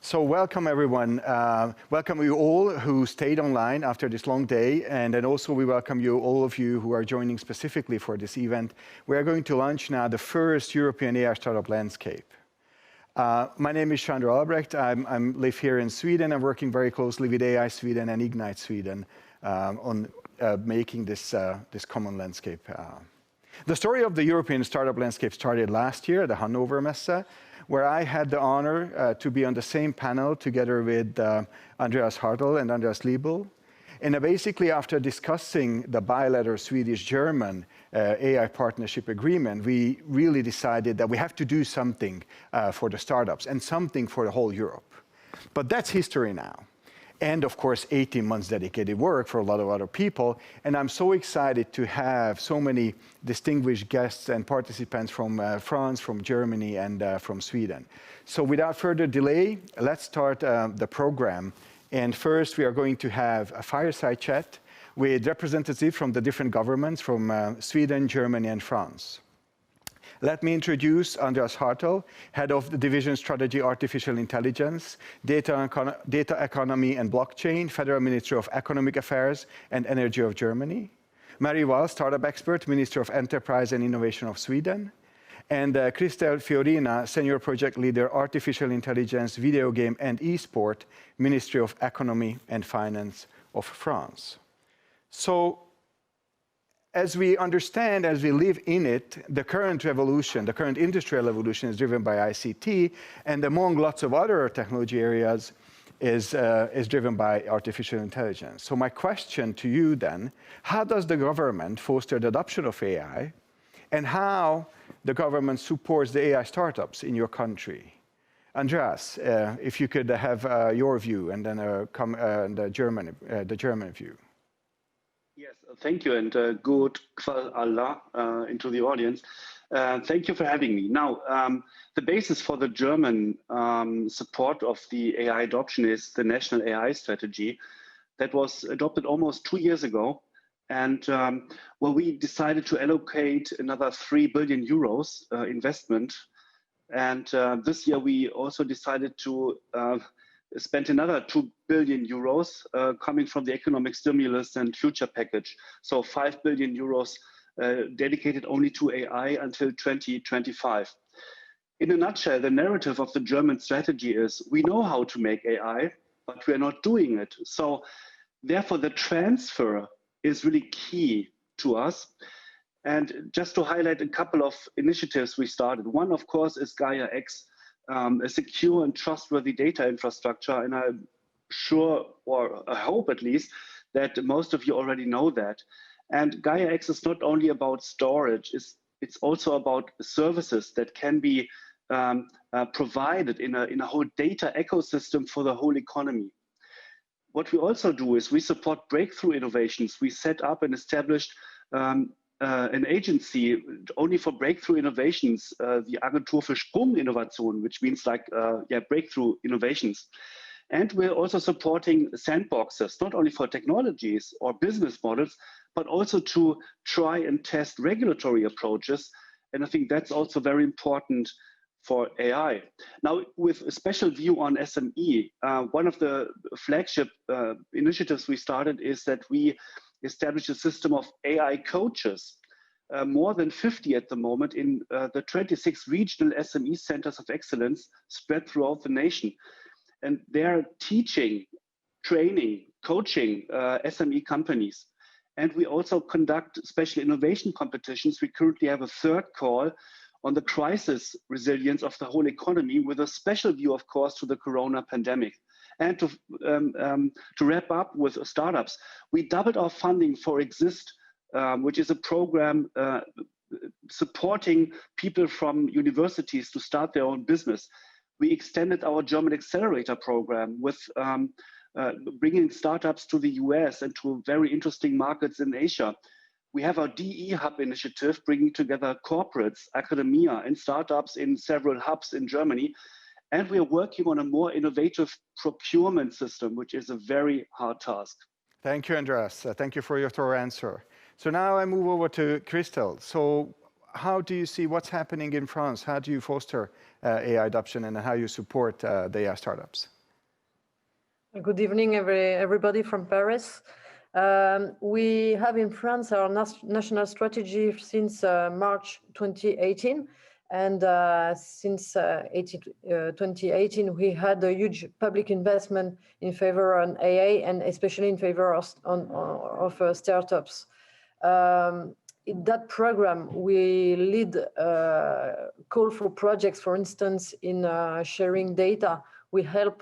So welcome everyone. Welcome you all who stayed online after this long day, and then also we welcome you, all of you who are joining specifically for this event. We are going to launch now the first European AI startup landscape. My name is Chandra Albrecht. I live here in Sweden. I'm working very closely with AI Sweden and Ignite Sweden on making this common landscape. The story of the European startup landscape started last year at the Hannover Messe, where I had the honor to be on the same panel together with Andreas Hartl and Andreas Liebel. And basically, after discussing the bilateral Swedish-German AI partnership agreement, we really decided that we have to do something for the startups and something for the whole Europe. But that's history now. And of course, 18 months dedicated work for a lot of other people. And I'm so excited to have so many distinguished guests and participants from France, from Germany, and from Sweden. So without further delay, let's start the program. And first, we are going to have a fireside chat with representatives from the different governments from Sweden, Germany, and France. Let me introduce Andreas Hartl, Head of the Division Strategy Artificial Intelligence, Data Economy and Blockchain, Federal Ministry of Economic Affairs and Energy of Germany. Marie Wall, Startup Expert, Minister of Enterprise and Innovation of Sweden. And Christel Fiorina, Senior Project Leader, Artificial Intelligence, Video Game and Esport, Ministry of Economy and Finance of France. So, as we understand, as we live in it, the current revolution, the current industrial revolution is driven by ICT, and among lots of other technology areas is driven by artificial intelligence. So my question to you then, how does the government foster the adoption of AI, and how the government supports the AI startups in your country? Andreas, if you could have your view, and then the German view. Yes, thank you, and good Kval Allah into the audience. Thank you for having me. Now, the basis for the German support of the AI adoption is the National AI Strategy that was adopted almost 2 years ago. And we decided to allocate another 3 billion euros investment. And this year, we also decided to spent another 2 billion euros coming from the economic stimulus and future package. So 5 billion euros dedicated only to AI until 2025. In a nutshell, the narrative of the German strategy is we know how to make AI, but we are not doing it. So therefore, the transfer is really key to us. And just to highlight a couple of initiatives we started. One, of course, is Gaia-X, a secure and trustworthy data infrastructure. And I'm sure, or I hope at least, that most of you already know that. And Gaia-X is not only about storage, it's also about services that can be provided in a whole data ecosystem for the whole economy. What we also do is we support breakthrough innovations. We set up and established an agency only for breakthrough innovations, the Agentur für Sprunginnovation, which means like breakthrough innovations. And we're also supporting sandboxes, not only for technologies or business models, but also to try and test regulatory approaches. And I think that's also very important for AI. Now, with a special view on SME, one of the flagship initiatives we started is that we established a system of AI coaches, more than 50 at the moment in the 26 regional SME centers of excellence spread throughout the nation. And they're teaching, training, coaching SME companies. And we also conduct special innovation competitions. We currently have a third call on the crisis resilience of the whole economy with a special view, of course, to the corona pandemic. And to wrap up with startups, we doubled our funding for Exist, which is a program supporting people from universities to start their own business. We extended our German Accelerator program with bringing startups to the US and to very interesting markets in Asia. We have our DE Hub initiative, bringing together corporates, academia, and startups in several hubs in Germany. And we are working on a more innovative procurement system, which is a very hard task. Thank you, Andreas. Thank you for your thorough answer. So now I move over to Christel. So how do you see what's happening in France? How do you foster AI adoption and how you support the AI startups? Good evening, everybody from Paris. We have in France our national strategy since March 2018. And since 2018, we had a huge public investment in favor of AI and especially in favor of startups. In that program, we lead call for projects, for instance, in sharing data. We help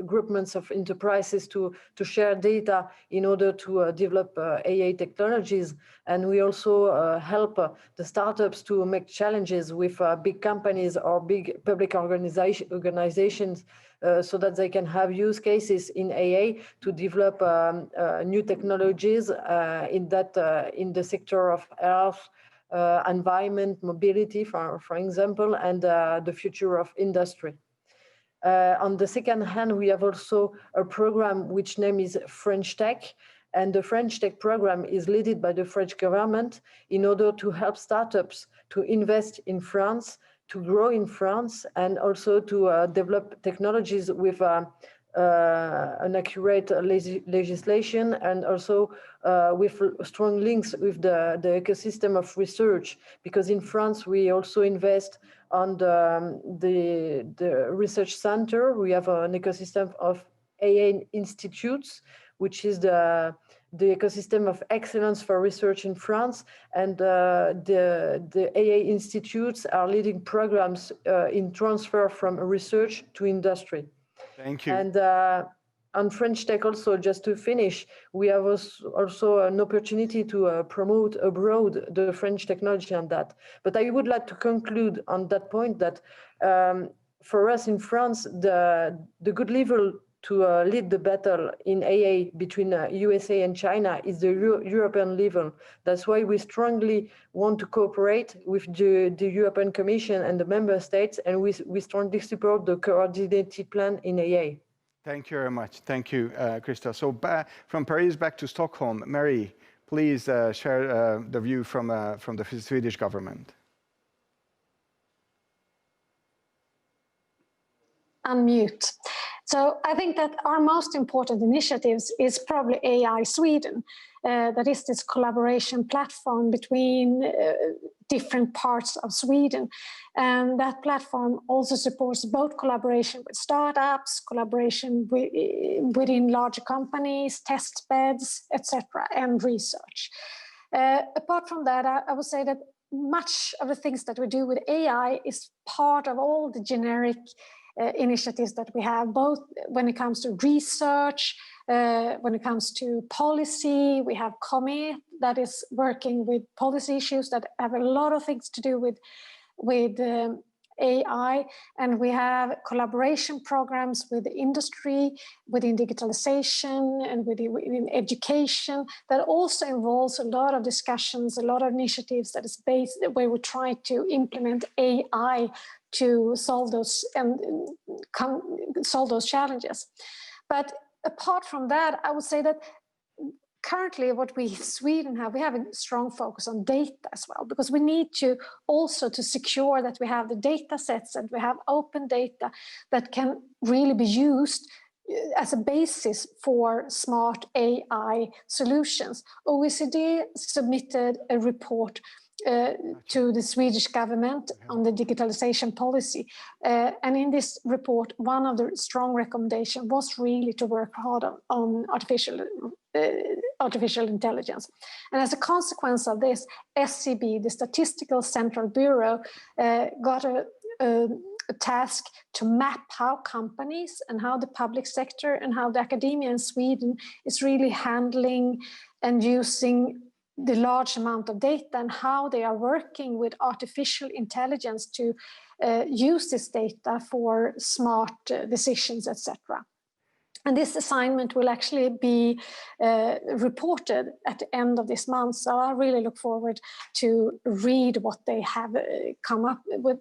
groupments of enterprises to share data in order to develop AI technologies. And we also help the startups to make challenges with big companies or big public organizations so that they can have use cases in AI to develop new technologies in the sector of health, environment, mobility, for example, and the future of industry. On the second hand, we have also a program which name is French Tech, and the French Tech program is led by the French government in order to help startups to invest in France, to grow in France, and also to develop technologies with an accurate legislation and also with strong links with the ecosystem of research, because in France we also invest on the research center. We have an ecosystem of AI institutes, which is the ecosystem of excellence for research in France, and the AI institutes are leading programs in transfer from research to industry. Thank you. And on French Tech also, just to finish, we have also an opportunity to promote abroad the French technology on that. But I would like to conclude on that point that for us in France, the good level to lead the battle in AI between USA and China is the European level. That's why we strongly want to cooperate with the European Commission and the member states, and we strongly support the coordinated plan in AI. Thank you very much. Thank you, Krista. So from Paris back to Stockholm, Mary, please share the view from the Swedish government. Unmute. So I think that our most important initiatives is probably AI Sweden. That is this collaboration platform between different parts of Sweden. And that platform also supports both collaboration with startups, collaboration within larger companies, test beds, etc., and research. Apart from that, I would say that much of the things that we do with AI is part of all the generic initiatives that we have, both when it comes to research, when it comes to policy. We have COMI that is working with policy issues that have a lot of things to do with AI, and we have collaboration programs with industry, within digitalization, and within education that also involves a lot of discussions, a lot of initiatives that is based where we try to implement AI to solve those challenges. But apart from that, I would say that currently what we in Sweden have, we have a strong focus on data as well, because we need to also to secure that we have the data sets and we have open data that can really be used as a basis for smart AI solutions. OECD submitted a report to the Swedish government on the digitalization policy. And in this report, one of the strong recommendations was really to work hard on artificial intelligence. And as a consequence of this, SCB, the Statistical Central Bureau, got a task to map how companies and how the public sector and how the academia in Sweden is really handling and using the large amount of data and how they are working with artificial intelligence to use this data for smart decisions, etc. And this assignment will actually be reported at the end of this month. So I really look forward to read what they have come up with,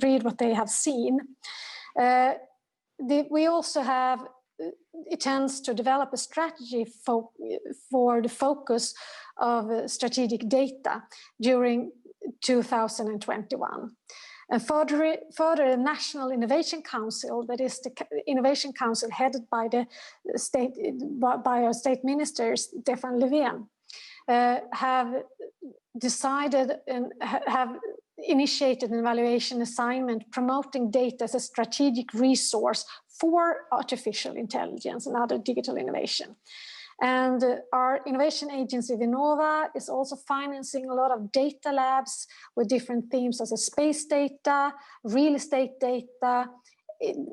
read what they have seen. We also have it tends to develop a strategy for the focus of strategic data during 2021. And further, the National Innovation Council, that is the Innovation Council headed by our state minister, Stefan Löfven, have decided and have initiated an evaluation assignment promoting data as a strategic resource for artificial intelligence and other digital innovation. And our innovation agency, Vinnova, is also financing a lot of data labs with different themes such as space data, real estate data,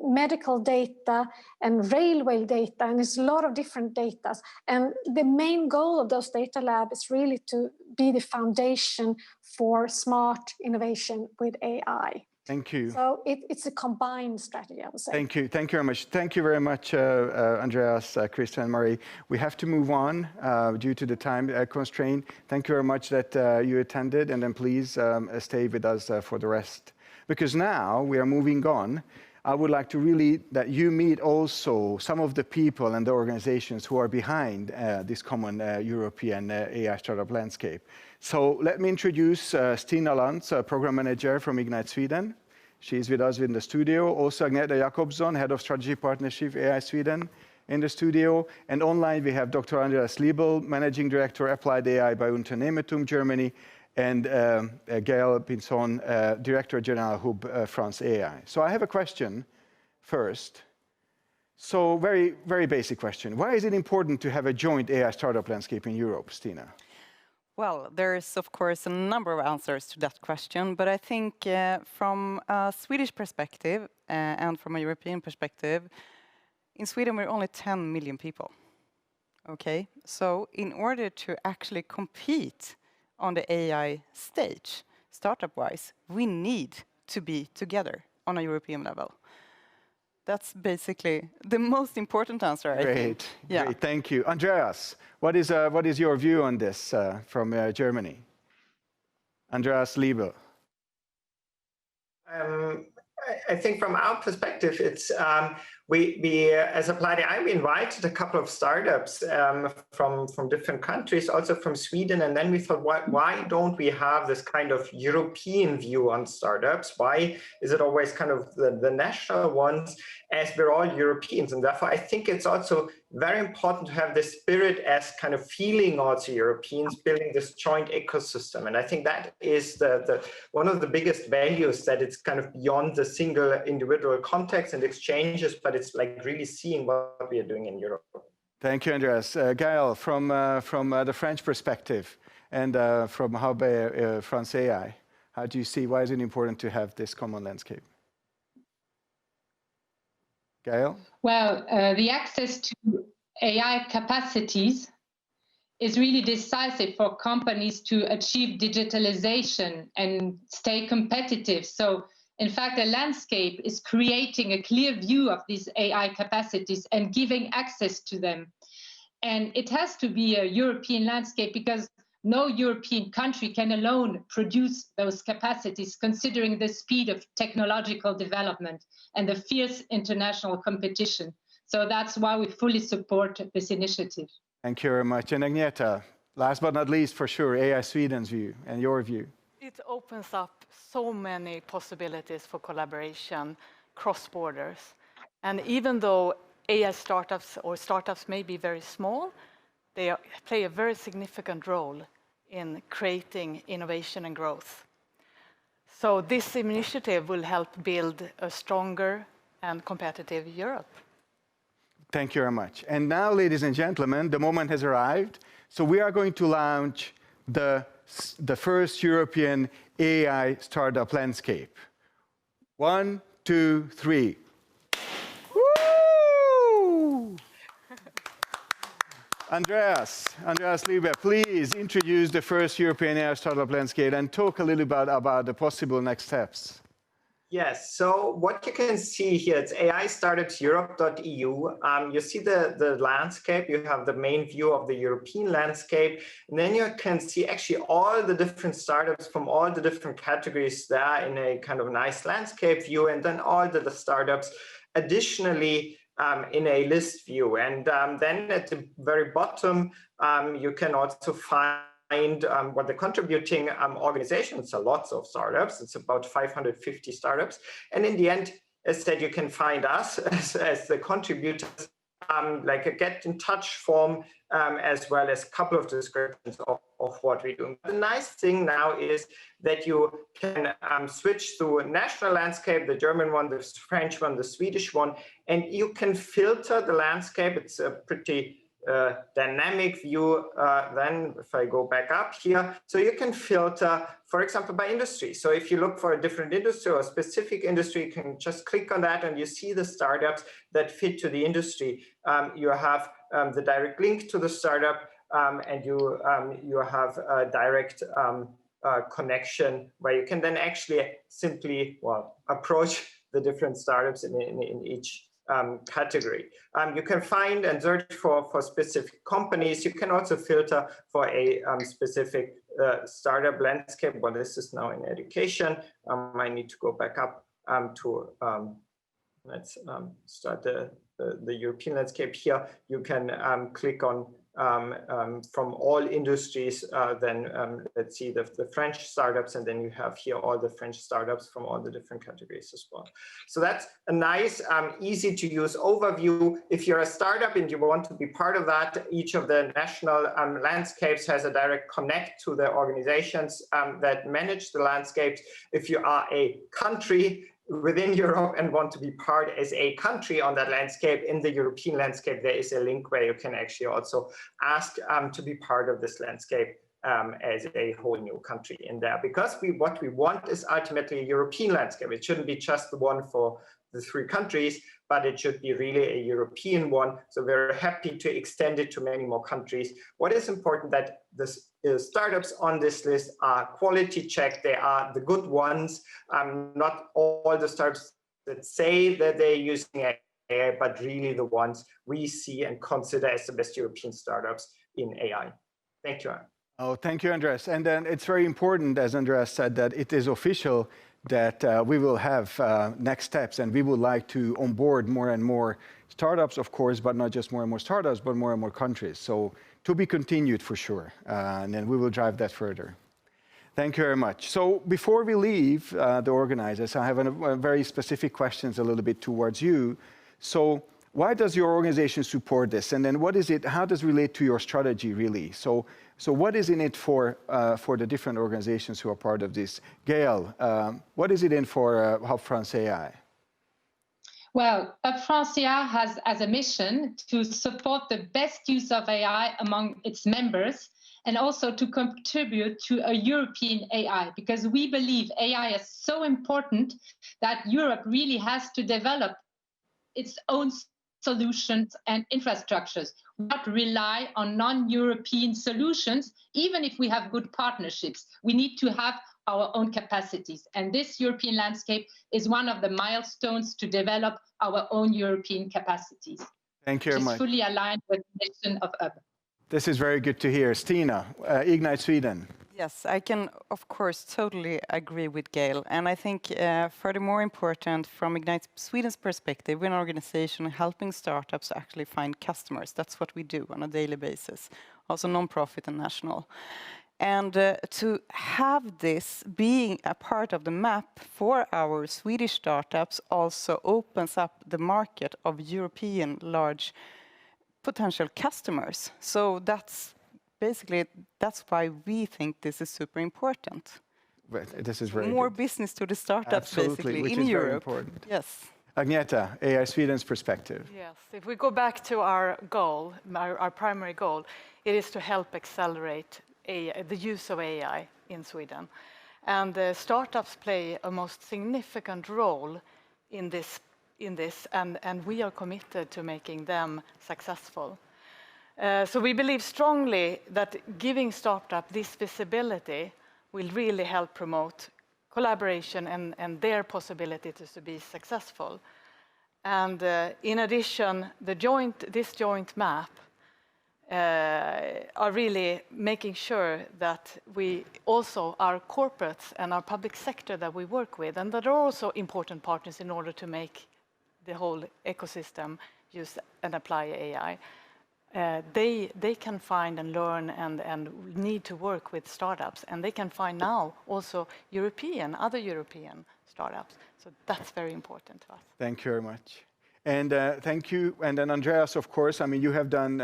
medical data, and railway data. And there's a lot of different data. And the main goal of those data labs is really to be the foundation for smart innovation with AI. Thank you. So it's a combined strategy, I would say. Thank you. Thank you very much. Thank you very much, Andreas, Christian, and Marie. We have to move on due to the time constraint. Thank you very much that you attended, and then please stay with us for the rest. Because now we are moving on. I would like to really that you meet also some of the people and the organizations who are behind this common European AI startup landscape. So let me introduce Stina Lantz, Program Manager from Ignite Sweden. She's with us in the studio. Also Agneta Jakobsson, Head of Strategy Partnership AI Sweden in the studio. And online we have Dr. Andreas Liebel, Managing Director, Applied AI by Unternehmertum Germany, and Gaël Pinson, Director General Hub France AI. So I have a question first. So very, very basic question. Why is it important to have a joint AI startup landscape in Europe, Stina? Well, there's, of course, a number of answers to that question, but I think from a Swedish perspective and from a European perspective, in Sweden we're only 10 million people, okay? So in order to actually compete on the AI stage, startup-wise, we need to be together on a European level. That's basically the most important answer, I think. Great, thank you. Andreas, what is your view on this from Germany? Andreas Liebel. I think from our perspective, it's we as Applied AI, we invited a couple of startups from different countries, also from Sweden, and then we thought, why don't we have this kind of European view on startups? Why is it always kind of the national ones, as we're all Europeans? And therefore, I think it's also very important to have this spirit as kind of feeling also Europeans, building this joint ecosystem. And I think that is one of the biggest values, that it's kind of beyond the single individual context and exchanges, but it's like really seeing what we are doing in Europe. Thank you, Andreas. Gaël, from the French perspective and from Hub France AI, how do you see, why is it important to have this common landscape? Gaël? Well, the access to AI capacities is really decisive for companies to achieve digitalization and stay competitive. So, in fact, the landscape is creating a clear view of these AI capacities and giving access to them. And it has to be a European landscape, because no European country can alone produce those capacities, considering the speed of technological development and the fierce international competition. So that's why we fully support this initiative. Thank you very much. And Agneta, last but not least, for sure, AI Sweden's view and your view. It opens up so many possibilities for collaboration cross borders. And even though AI startups or startups may be very small, they play a very significant role in creating innovation and growth. So this initiative will help build a stronger and competitive Europe. Thank you very much. And now, ladies and gentlemen, the moment has arrived. So we are going to launch the first European AI startup landscape. 1, 2, 3. Woo! Andreas Liebel, please introduce the first European AI startup landscape and talk a little bit about the possible next steps. Yes, so what you can see here, it's AI-startups-europe.eu. You see the landscape, you have the main view of the European landscape, and then you can see actually all the different startups from all the different categories there in a kind of nice landscape view, and then all the startups additionally in a list view. And then at the very bottom, you can also find what the contributing organizations are. Lots of startups. It's about 550 startups. And in the end, as said, you can find us as the contributors, like a get in touch form, as well as a couple of descriptions of what we do. The nice thing now is that you can switch to a national landscape, the German one, the French one, the Swedish one, and you can filter the landscape. It's a pretty dynamic view. Then if I go back up here, so you can filter, for example, by industry. So if you look for a different industry or a specific industry, you can just click on that and you see the startups that fit to the industry. You have the direct link to the startup, and you have a direct connection where you can then actually simply, well, approach the different startups in each category. You can find and search for specific companies. You can also filter for a specific startup landscape. Well, this is now in education. I need to go back up to, let's start the European landscape here. You can click on from all industries, then let's see the French startups, and then you have here all the French startups from all the different categories as well. So that's a nice, easy to use overview. If you're a startup and you want to be part of that, each of the national landscapes has a direct connect to the organizations that manage the landscapes. If you are a country within Europe and want to be part as a country on that landscape, in the European landscape, there is a link where you can actually also ask to be part of this landscape as a whole new country in there. Because what we want is ultimately a European landscape. It shouldn't be just the one for the 3 countries, but it should be really a European one. So we're happy to extend it to many more countries. What is important that the startups on this list are quality checked. They are the good ones, not all the startups that say that they're using AI, but really the ones we see and consider as the best European startups in AI. Thank you. Oh, thank you, Andreas. And then it's very important, as Andreas said, that it is official that we will have next steps, and we would like to onboard more and more startups, of course, but not just more and more startups, but more and more countries. So to be continued for sure, and then we will drive that further. Thank you very much. So before we leave the organizers, I have a very specific questions a little bit towards you. So why does your organization support this? And then what is it, how does it relate to your strategy really? So what is in it for the different organizations who are part of this? Gail, what is it in for Hub France AI? Well, Hub France AI has as a mission to support the best use of AI among its members, and also to contribute to a European AI, because we believe AI is so important that Europe really has to develop its own solutions and infrastructures, not rely on non-European solutions. Even if we have good partnerships, we need to have our own capacities. And this European landscape is one of the milestones to develop our own European capacities. Thank you very much. It's fully aligned with the mission of Hub. This is very good to hear. Stina, Ignite Sweden. Yes, I can, of course, totally agree with Gail. And I think furthermore important from Ignite Sweden's perspective, we're an organization helping startups actually find customers. That's what we do on a daily basis, also non-profit and national. And to have this being a part of the map for our Swedish startups also opens up the market of European large potential customers. So that's basically, that's why we think this is super important. This is very more good. Business to the startups, Absolutely, basically, which in is Europe. very important. Yes. Agneta, AI Sweden's perspective. Yes, if we go back to our goal, our primary goal, it is to help accelerate the use of AI in Sweden. And startups play a most significant role in this, and we are committed to making them successful. So we believe strongly that giving startup this visibility will really help promote collaboration and their possibility to be successful. And in addition, this joint map are really making sure that we also, our corporates and our public sector that we work with, and that are also important partners in order to make the whole ecosystem use and apply AI, they can find and learn and need to work with startups, and they can find now also other European startups. So that's very important to us. Thank you very much. And thank you. And then Andreas, of course, I mean, you have done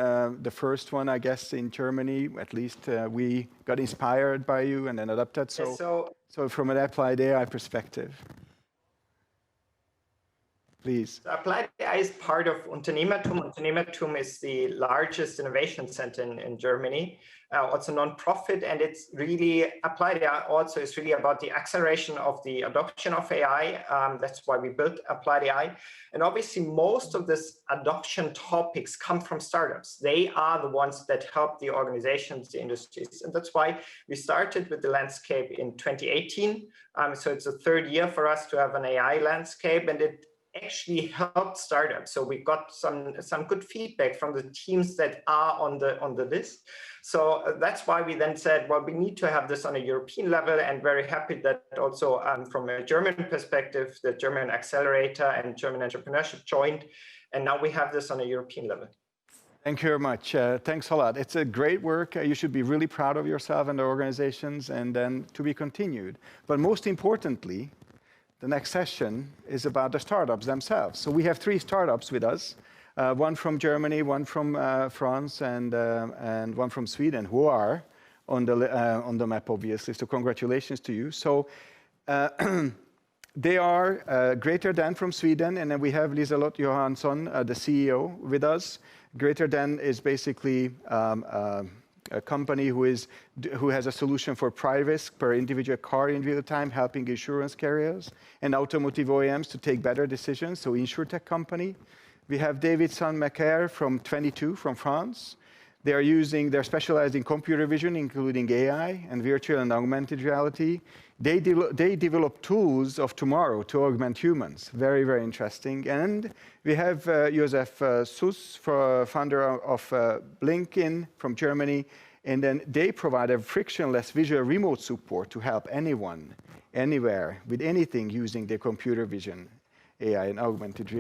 the first one, I guess, in Germany. At least we got inspired by you and then adopted. So from an applied AI perspective, please. Applied AI is part of Unternehmertum. Unternehmertum is the largest innovation center in Germany, also non-profit, and it's really applied AI also is really about the acceleration of the adoption of AI. That's why we built Applied AI. And obviously, most of this adoption topics come from startups. They are the ones that help the organizations, the industries. And that's why we started with the landscape in 2018. So it's the third year for us to have an AI landscape, and it actually helped startups. So we got some good feedback from the teams that are on the list. So that's why we then said, well, we need to have this on a European level, and very happy that also from a German perspective, the German Accelerator and German Entrepreneurship joined, and now we have this on a European level. Thank you very much. Thanks a lot. It's a great work. You should be really proud of yourself and the organizations, and then to be continued. But most importantly, the next session is about the startups themselves. So we have 3 startups with us, one from Germany, one from France, and one from Sweden, who are on the map, obviously. So congratulations to you. So they are Greater Than from Sweden, and then we have Liselott Johansson, the CEO, with us. Greater Than is basically a company who has a solution for price risk per individual car in real time, helping insurance carriers and automotive OEMs to take better decisions. So InsurTech company. We have Davidson Macaire from 22 from France. They're specialized in computer vision, including AI and virtual and augmented reality. They develop tools of tomorrow to augment humans. Very, very interesting. And we have Josef Suss, founder of Blinkin from Germany. And then they provide a frictionless visual remote support to help anyone, anywhere, with anything using their computer vision, AI, and augmented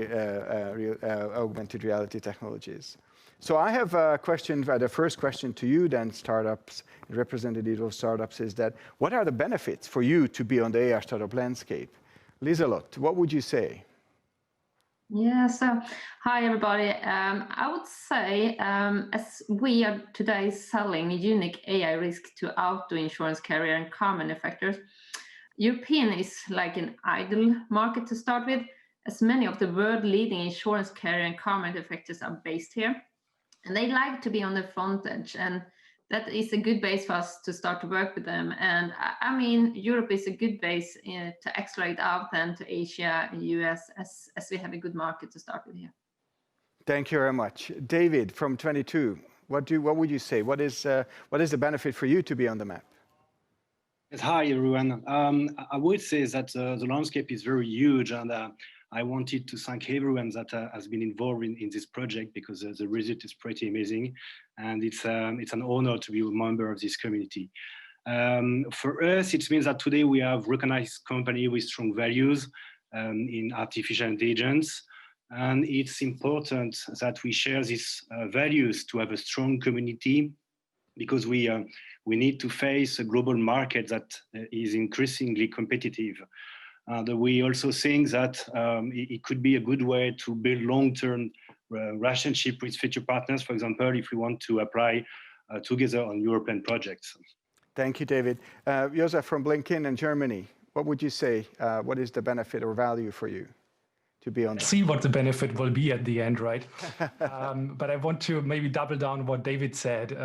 reality technologies. So I have a question, the first question to you then, startups, representatives of startups, is that what are the benefits for you to be on the AI startup landscape? Liselott, what would you say? Yeah, so hi everybody. I would say as we are today selling unique AI risk to auto insurance carrier and car manufacturers, European is like an ideal market to start with, as many of the world leading insurance carrier and car manufacturers are based here. And they like to be on the front edge, and that is a good base for us to start to work with them. And I mean, Europe is a good base to accelerate out then to Asia and US, as we have a good market to start with here. Thank you very much. David from 22, what would you say? What is the benefit for you to be on the map? Yes, hi everyone. I would say that the landscape is very huge, and I wanted to thank everyone that has been involved in this project, because the result is pretty amazing, and it's an honor to be a member of this community. For us, it means that today we have recognized company with strong values in artificial intelligence, and it's important that we share these values to have a strong community, because we need to face a global market that is increasingly competitive. We also think that it could be a good way to build long-term relationship with future partners, for example, if we want to apply together on European projects. Thank you, David. Josef from Blinkin in Germany, what would you say? What is the benefit or value for you to be on? See what the benefit will be at the end, right? But I want to maybe double down on what David said.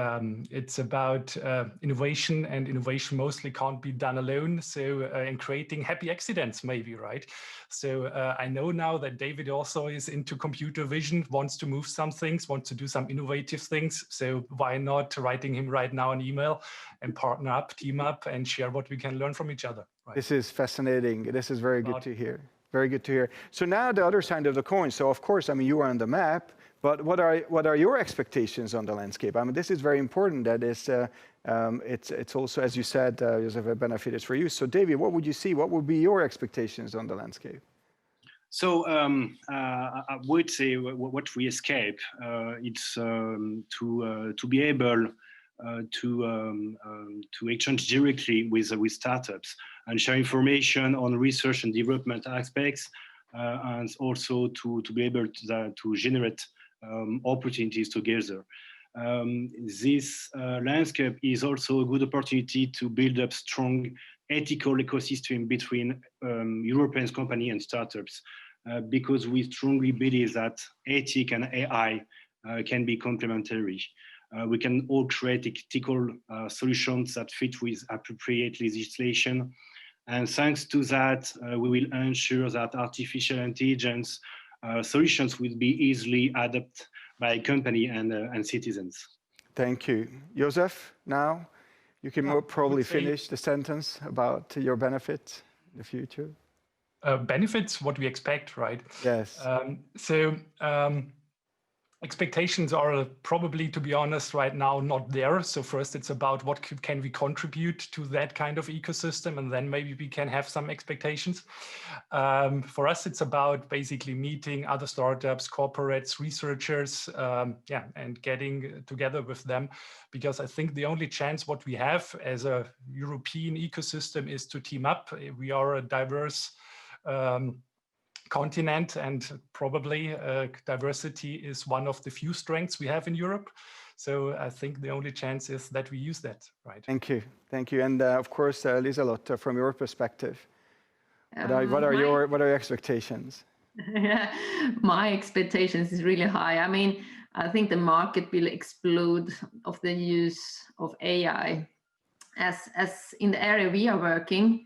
It's about innovation, and innovation mostly can't be done alone. So in creating happy accidents, maybe, right? So I know now that David also is into computer vision, wants to move some things, wants to do some innovative things. So why not writing him right now an email and partner up, team up, and share what we can learn from each other? Right? This is fascinating. This is very good to hear. Very good to hear. So now the other side of the coin. So of course, I mean, you are on the map, but what are your expectations on the landscape? I mean, this is very important. That is, it's also, as you said, Josef, a benefit is for you. So David, what would you see? What would be your expectations on the landscape? So I would say what we escape, it's to be able to exchange directly with startups and share information on research and development aspects, and also to be able to generate opportunities together. This landscape is also a good opportunity to build up strong ethical ecosystem between European companies and startups, because we strongly believe that ethics and AI can be complementary. We can all create ethical solutions that fit with appropriate legislation. And thanks to that, we will ensure that artificial intelligence solutions will be easily adopted by company and citizens. Thank you. Joseph, now you can probably finish the sentence about your benefits in the future. Benefits, what we expect, right? Yes. Expectations are probably, to be honest, right now not there. So first it's about what can we contribute to that kind of ecosystem, and then maybe we can have some expectations. For us, it's about basically meeting other startups, corporates, researchers, and getting together with them, because I think the only chance what we have as a European ecosystem is to team up. We are a diverse continent, and probably diversity is one of the few strengths we have in Europe. So I think the only chance is that we use that, right? Thank you. Thank you. And of course, Liselott, from your perspective, what are your expectations? My expectations is really high. I mean, I think the market will explode of the use of AI. As in the area we are working,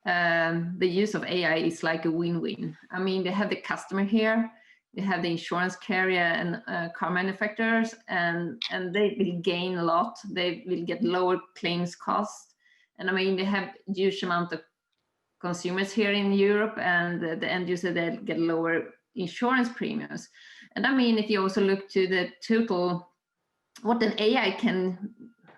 the use of AI is like a win-win. I mean, they have the customer here, they have the insurance carrier and car manufacturers, and they will gain a lot. They will get lower claims cost. And I mean, they have huge amount of consumers here in Europe, and the end user, they get lower insurance premiums. And I mean, if you also look to the total, what an AI can,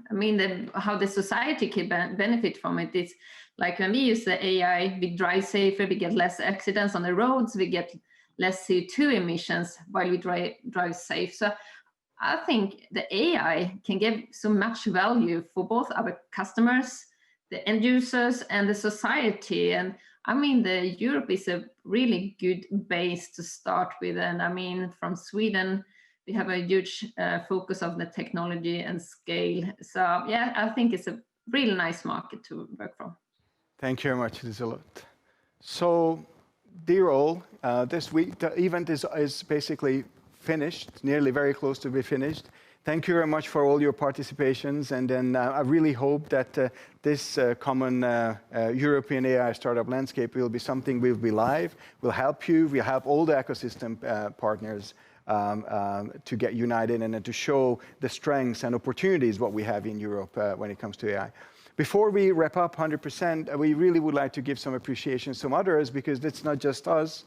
I mean, how the society can benefit from it is, like when we use the AI, we drive safer, we get less accidents on the roads, we get less CO2 emissions while we drive safe. So I think the AI can give so much value for both our customers, the end users, and the society. And I mean, Europe is a really good base to start with. And I mean, from Sweden, we have a huge focus on the technology and scale. So yeah, I think it's a really nice market to work from. Thank you very much, Liselott. So, dear all, this week the event is basically finished, nearly very close to be finished. Thank you very much for all your participations, and then I really hope that this common European AI startup landscape will be something will be live, will help you, will help all the ecosystem partners to get united and to show the strengths and opportunities what we have in Europe when it comes to AI. Before we wrap up 100%, we really would like to give some appreciation to some others, because it's not just us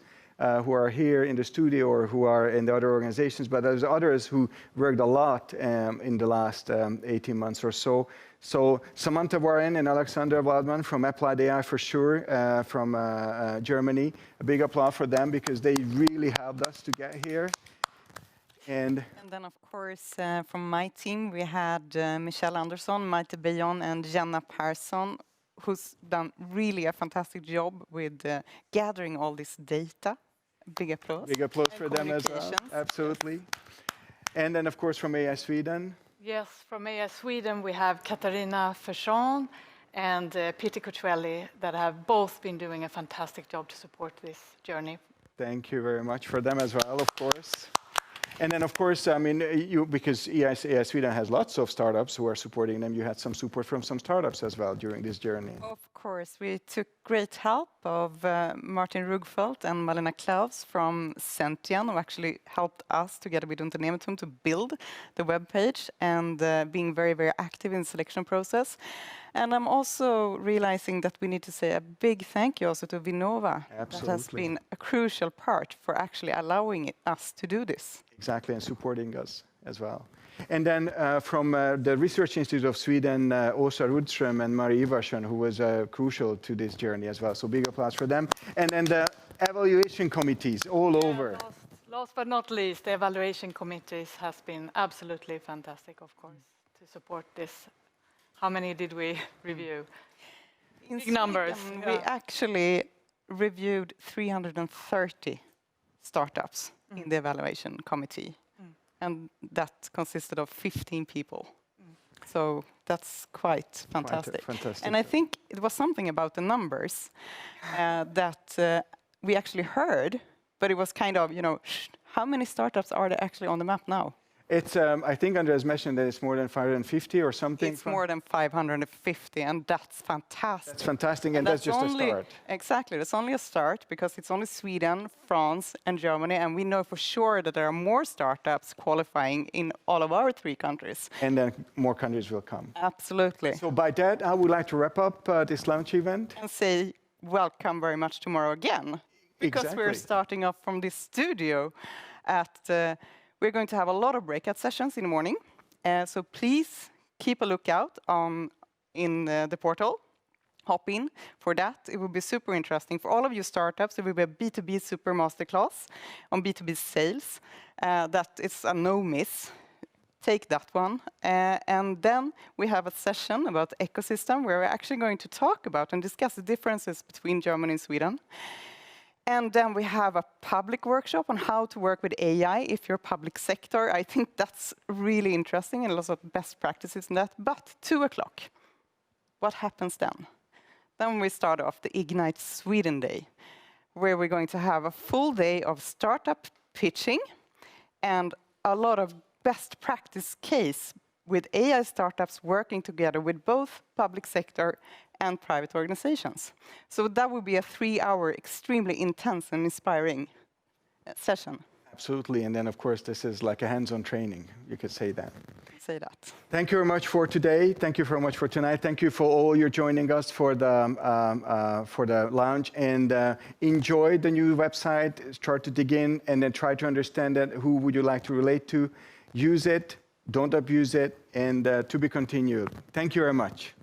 who are here in the studio or who are in the other organizations, but there's others who worked a lot in the last 18 months or so. So Samantha Warren and Alexander Waldman from Applied AI, for sure, from Germany. A big applause for them, because they really helped us to get here. And then, of course, from my team, we had Michelle Andersson, Maite Bejon, and Jenna Persson, who's done really a fantastic job with gathering all this data. Big applause. Big applause for them as well. Absolutely. And then, of course, from AI Sweden. Yes, from AI Sweden, we have Katarina Ferson and Peter Cucciuelli, that have both been doing a fantastic job to support this journey. Thank you very much for them as well, of course. And then, of course, I mean, because AI Sweden has lots of startups who are supporting them, you had some support from some startups as well during this journey. Of course, we took great help of Martin Rugfeldt and Malena Klaus from Sentian, who actually helped us together with Unternehmertum to build the webpage and being very, very active in the selection process. And I'm also realizing that we need to say a big thank you also to Vinnova. Absolutely. That has been a crucial part for actually allowing us to do this. Exactly, and supporting us. as well. And then from the Research Institute of Sweden, Åsa Rudström and Marie Ivarsson, who was crucial to this journey as well. So big applause for them. And then the evaluation committees all over. Last but not least, the evaluation committees has been absolutely fantastic, of course, to support this. How many did we review? In Big numbers. Sweden, we actually reviewed 330 startups in the evaluation committee. And that consisted of 15 people. So that's quite fantastic. Fantastic. And I think it was something about the numbers that we actually heard, but it was kind of, how many startups are there actually on the map now? It's, I think Andreas mentioned that it's more than 550 or something. It's more than 550, and that's fantastic. That's fantastic, and that's just a start. Exactly, that's only a start, because it's only Sweden, France, and Germany, and we know for sure that there are more startups qualifying in all of our 3 countries. And then more countries will come. Absolutely. So by that, I would like to wrap up this launch event. And say welcome very much tomorrow again, because we're starting off from this studio at... We're going to have a lot of breakout sessions in the morning, so please keep a lookout in the portal. Hop in for that. It will be super interesting. For all of you startups, there will be a B2B super masterclass on B2B sales. That is a no-miss. Take that one. And then we have a session about ecosystem, where we're actually going to talk about and discuss the differences between Germany and Sweden. And then we have a public workshop on how to work with AI if you're public sector. I think that's really interesting and lots of best practices in that. But 2 o'clock, what happens then? Then we start off the Ignite Sweden Day, where we're going to have a full day of startup pitching and a lot of best practice case with AI startups working together with both public sector and private organizations. So that will be a 3-hour, extremely intense and inspiring session. Absolutely, and then of course this is like a hands-on training, you could say that. Say that. Thank you very much for today. Thank you very much for tonight. Thank you for all you joining us for the launch, and enjoy the new website. Start to dig in and then try to understand that. Who would you like to relate to? Use it, don't abuse it, and to be continued. Thank you very much.